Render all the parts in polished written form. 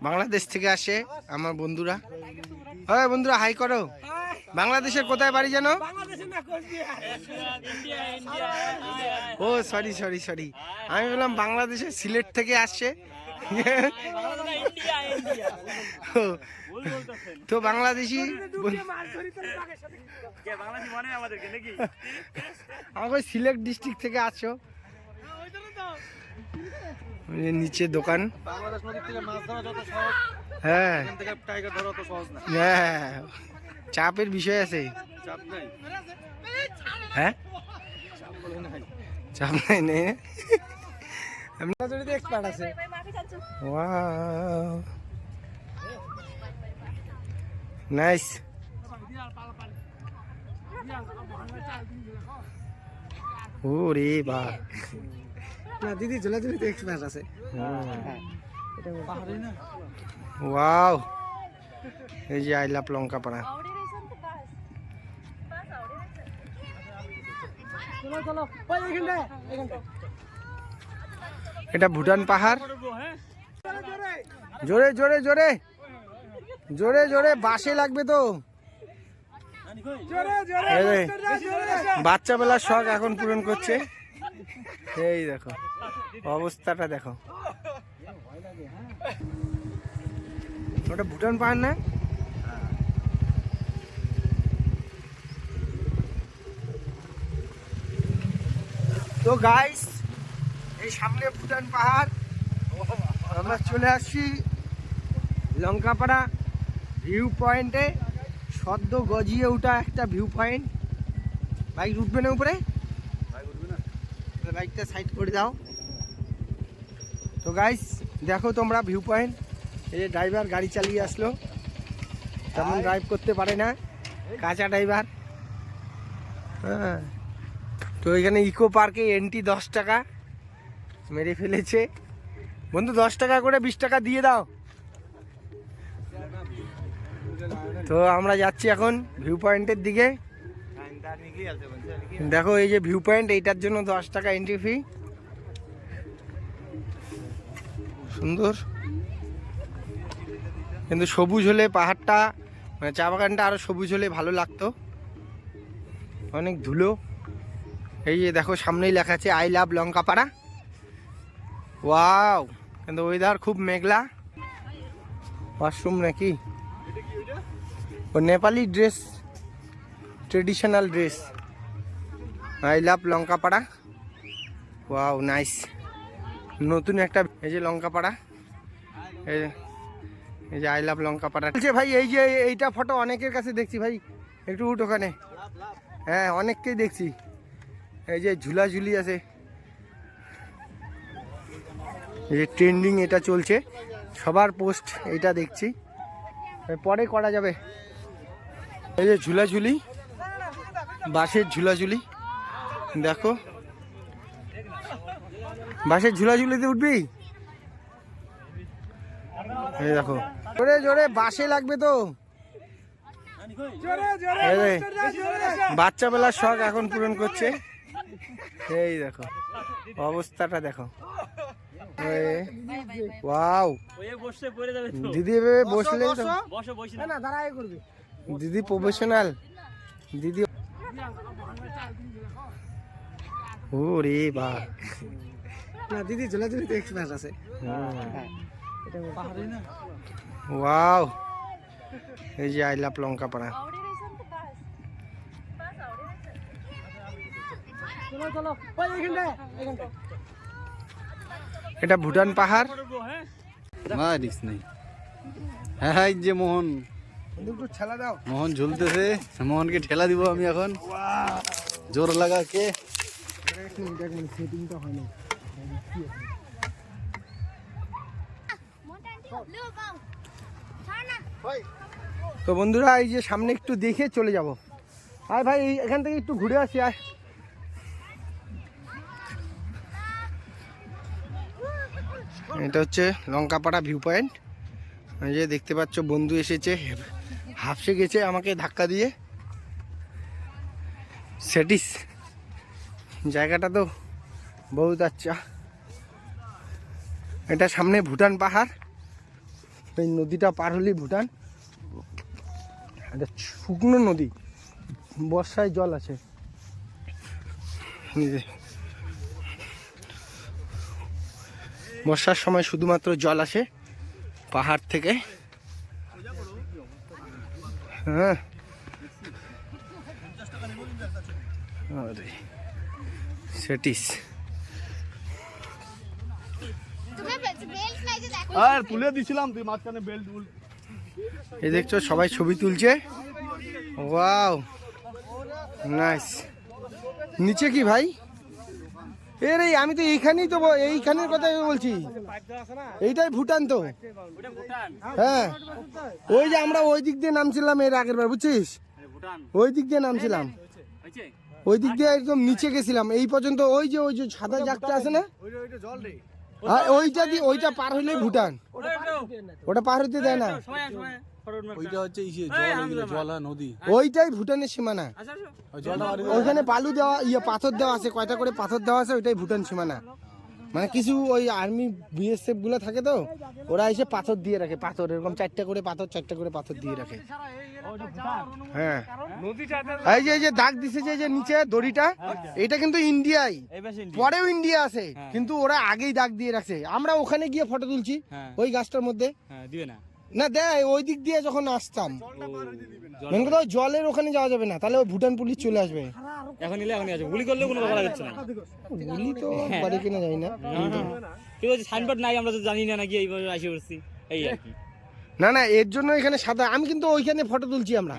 বাংলাদেশ থেকে আসে আমার বন্ধুরা। হ্যাঁ বন্ধুরা, হাই করো। বাংলাদেশের কোথায় বাড়ি জানো? ও সরি সরি সরি, আমি বললাম বাংলাদেশের সিলেট থেকে আসছে। তো বাংলাদেশি আমাকে সিলেট ডিস্ট্রিক্ট থেকে আসছো। নিচে দোকান। হ্যাঁ হ্যাঁ, চাপের বিষয় আছে। হ্যাঁ চাপ নাই নে, এক্সপার্ট আছে। Wow nice. ওরে বা না দিদি, ঝোলাঝুলিতে এক্সপার্ট আছে। ওয়াও, এই যে আই লাভ লঙ্কাপাড়া। এটা ভুটান পাহাড়। জোরে জোরে জোরে জোরে জোরে, বাসে লাগবে তো। বাচ্চা বেলার শখ এখন পূরণ করছে। এই দেখো অবস্থাটা দেখো। ওটা ভুটান পাহাড় না? তো গাইস, এই সামনে ভুটান পাহাড়। আমরা চলে আসছি লঙ্কাপাড়া ভিউ পয়েন্টে। সদ্য গজিয়ে ওঠা একটা ভিউ পয়েন্ট। বাইক উঠবে না উপরে? বাইকটা সাইড করে দাও। তো গাইস দেখো তোমরা ভিউ পয়েন্ট। এই যে ড্রাইভার গাড়ি চালিয়ে আসলো, তেমন ড্রাইভ করতে পারে না, কাঁচা ড্রাইভার। হ্যাঁ, তো এখানে ইকো পার্কে এন্ট্রি 10 টাকা মেরে ফেলেছে। বন্ধু 10 টাকা করে 20 টাকা দিয়ে দাও। তো আমরা যাচ্ছি এখন ভিউ পয়েন্টের দিকে। দেখো এই যে ভিউ পয়েন্ট, এইটার জন্য 10 টাকা এন্ট্রি ফি। সুন্দর, কিন্তু সবুজ হলে পাহাড়টা, মানে চা বাগানটা আরো সবুজ হলে ভালো লাগতো। অনেক ধুলো। এই যে দেখো সামনেই লেখা আছে আই লাভ লঙ্কাপাড়া। ওয়াও, কিন্তু ওয়েদার খুব মেঘলা। ওয়াশরুম নাকি? ও Nepali dress, traditional dress. I love Lankapara. Wow nice, নতুন একটা। এই যে লঙ্কাপাড়া, এই যে আই লাভ লঙ্কাপাড়া বলছে ভাই। এই যে এইটা ফটো অনেকের কাছে দেখছি ভাই, একটু উঠ ওখানে। হ্যাঁ অনেককেই দেখছি। এই যে ঝুলাঝুলি আছে, এই যে ট্রেন্ডিং এটা চলছে, সবার পোস্ট এইটা দেখছি। পরে করা যাবে। এই যে ঝুলাঝুলি, বাঁশের ঝুলাঝুলি দেখো। বাঁশের ঝুলাঝুলিতে উঠবি? এই দেখো জোরে জোরে, বাসে লাগবে তো। বাচ্চা বেলার শখ এখন পূরণ করছে। এই দেখো অবস্থাটা দেখো। ওয়াও, দিদি এভাবে বসলে দিদি প্রফেশনাল দিদি। ওরে বা না দিদি, ঝোলাঝুলিতে এক্সপার্ট আছে। ওয়াও, এই যে আই লাভ লঙ্কাপাড়া। এটা ভুটান পাহাড়। হ্যাঁ এই যে মোহন, ঠেলা দাও। মোহন ঝুলতেছে, মোহনকে ঠেলা দিব আমি এখন। জোর লাগা কে? সেটিংটা হয় না। তো বন্ধুরা এই যে সামনে একটু দেখে চলে যাব। আর ভাই এখান থেকে একটু ঘুরে আসি। আর এটা হচ্ছে লঙ্কাপাড়া ভিউ পয়েন্ট। এই যে দেখতে পাচ্ছ বন্ধু এসেছে, হাফসে গেছে আমাকে ধাক্কা দিয়ে। সেটিস জায়গাটা তো বহুত আচ্ছা। এটা সামনে ভুটান পাহাড়। এই নদীটা পার হলেই ভুটান। এটা শুকনো নদী, বর্ষায় জল আছে। বর্ষার সময় শুধুমাত্র জল আসে পাহাড় থেকে। হ্যাঁ সেটিস আর তুলে দিছিলাম তুই মাঝখানে বেল্ট উল। এই দেখছো সবাই ছবি তুলছে। Wow nice. নিচে কি ভাই? এর এই আমি তো এইখানেই তো এইখানের কথাই বলছি। এইটাই ভুটান তো। হ্যাঁ ওই যে আমরা ওই দিক দিয়ে নামছিলাম এর আগের বার, বুঝছিস? ওই দিক দিয়ে নামছিলাম, ওই দিক দিয়ে একদম নিচে গেছিলাম এই পর্যন্ত। ওই যে সাদা জাগটা আছে না, আর ওইটা দিয়ে ওইটা পার হইলেই ভুটান। ওটা পার হইতে দেয় না, ওইটা হচ্ছে ইসে জল, এগুলো জল আর নদী। ওইটাই ভুটানের সীমানা। ওইখানে বালু দেওয়া পাথর দেওয়া আছে, কয়টা করে পাথর দেওয়া আছে, ওইটাই ভুটান সীমানা। মানে কিছু ওই আর্মি বিএসএফ গুলো থাকে তো, ওরা এসে পাথর দিয়ে রাখে, পাথর এরকম চারটা করে পাথর দিয়ে রাখে। হ্যাঁ এই যে দাগ দিছে যে নিচে দড়িটা, এটা কিন্তু ইন্ডিয়াই, পরেও ইন্ডিয়া আছে, কিন্তু ওরা আগেই দাগ দিয়ে রাখছে। আমরা ওখানে গিয়ে ফটো তুলছি ওই গাছটার মধ্যে, না দেয় ওই দিক দিয়ে যখন আসতাম। মেন কথা জলের ওখানে যাওয়া যাবে না, তাহলে ওই ভুটান পুলিশ চলে আসবে। এখন নিলে এখনই আছে, গুলি করলেও কোনো ব্যাপার হচ্ছে না। গুলি তো বাড়ি কিনা যায় না, কি বলছি সাইনবোর্ড নাই, আমরা তো জানি না নাকি এইভাবে আসে পড়ছি এই আর কি। না এর জন্য এখানে সাদা। আমি কিন্তু ওইখানে ফটো তুলছি আমরা,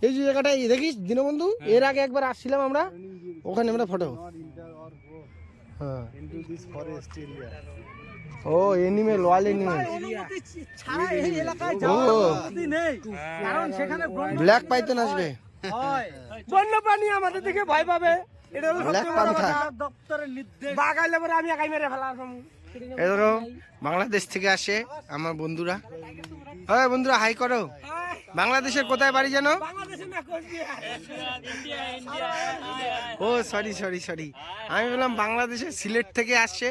এই যে জায়গাটায় দেখিস দীনবন্ধু, এর আগে একবার আসছিলাম আমরা, ওখানে আমরা ফটো। হ্যাঁ ও animal, wild animal. Black python আসবে, বন্যপ্রাণী আমাদের দিকে ভয় পাবে। এটা হলো ব্ল্যাক পান্থা, দপ্তরের নির্দেশ। বাগাইলে পরে আমি একাই মেরে ফেলাম। এগুলো বাংলাদেশ থেকে আসে আমার বন্ধুরা। হ্যাঁ বন্ধুরা হাই করো। বাংলাদেশের কোথায় বাড়ি জানো? ও সরি আমি বললাম বাংলাদেশের সিলেট থেকে আসছে।